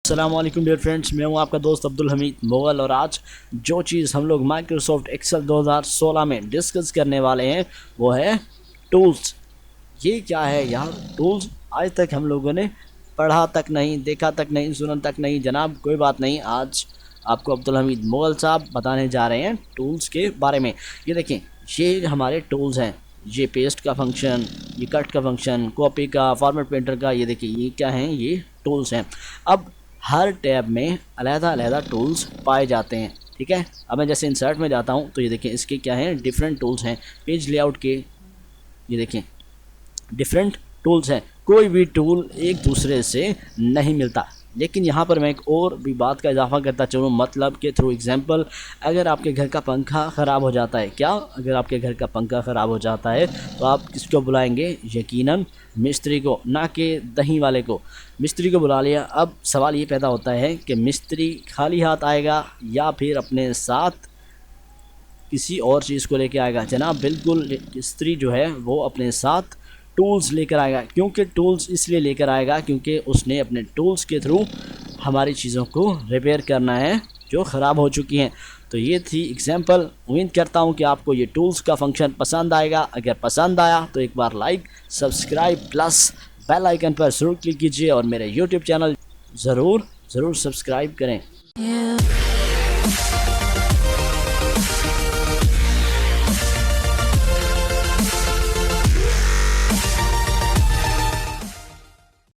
अस्सलामुअलैकुम dear friends, मैं हूं आपका दोस्त अब्दुल हमीद मुगल। और आज जो चीज़ हम लोग माइक्रोसॉफ्ट एक्सेल 2016 में डिस्कस करने वाले हैं वो है टूल्स। ये क्या है यार टूल्स? आज तक हम लोगों ने पढ़ा तक नहीं, देखा तक नहीं, सुना तक नहीं। जनाब कोई बात नहीं, आज आपको अब्दुल हमीद मुगल साहब बताने जा रहे हैं टूल्स के बारे में। ये देखें, ये हमारे टूल्स हैं। ये पेस्ट का फंक्शन, ये कट का फंक्शन, कॉपी का, फॉर्मेट पेंटर का। ये देखिए ये क्या हैं, ये टूल्स हैं। अब हर टैब में अलग-अलग टूल्स पाए जाते हैं, ठीक है। अब मैं जैसे इंसर्ट में जाता हूँ तो ये देखें इसके क्या हैं, डिफरेंट टूल्स हैं। पेज लेआउट के ये देखें डिफरेंट टूल्स हैं। कोई भी टूल एक दूसरे से नहीं मिलता। लेकिन यहाँ पर मैं एक और भी बात का इजाफा करता चलूँ, मतलब के थ्रू एग्जांपल, अगर आपके घर का पंखा ख़राब हो जाता है, क्या अगर आपके घर का पंखा ख़राब हो जाता है तो आप किसको बुलाएंगे? यकीनन मिस्त्री को, ना कि दही वाले को। मिस्त्री को बुला लिया। अब सवाल ये पैदा होता है कि मिस्त्री खाली हाथ आएगा या फिर अपने साथ किसी और चीज़ को लेके आएगा? जनाब बिल्कुल, मिस्त्री जो है वो अपने साथ टूल्स लेकर आएगा। क्योंकि टूल्स इसलिए लेकर आएगा क्योंकि उसने अपने टूल्स के थ्रू हमारी चीज़ों को रिपेयर करना है जो ख़राब हो चुकी हैं। तो ये थी एग्जांपल। उम्मीद करता हूँ कि आपको ये टूल्स का फंक्शन पसंद आएगा। अगर पसंद आया तो एक बार like, subscribe plus bell icon पर ज़रूर क्लिक कीजिए और मेरे यूट्यूब चैनल ज़रूर सब्सक्राइब करें।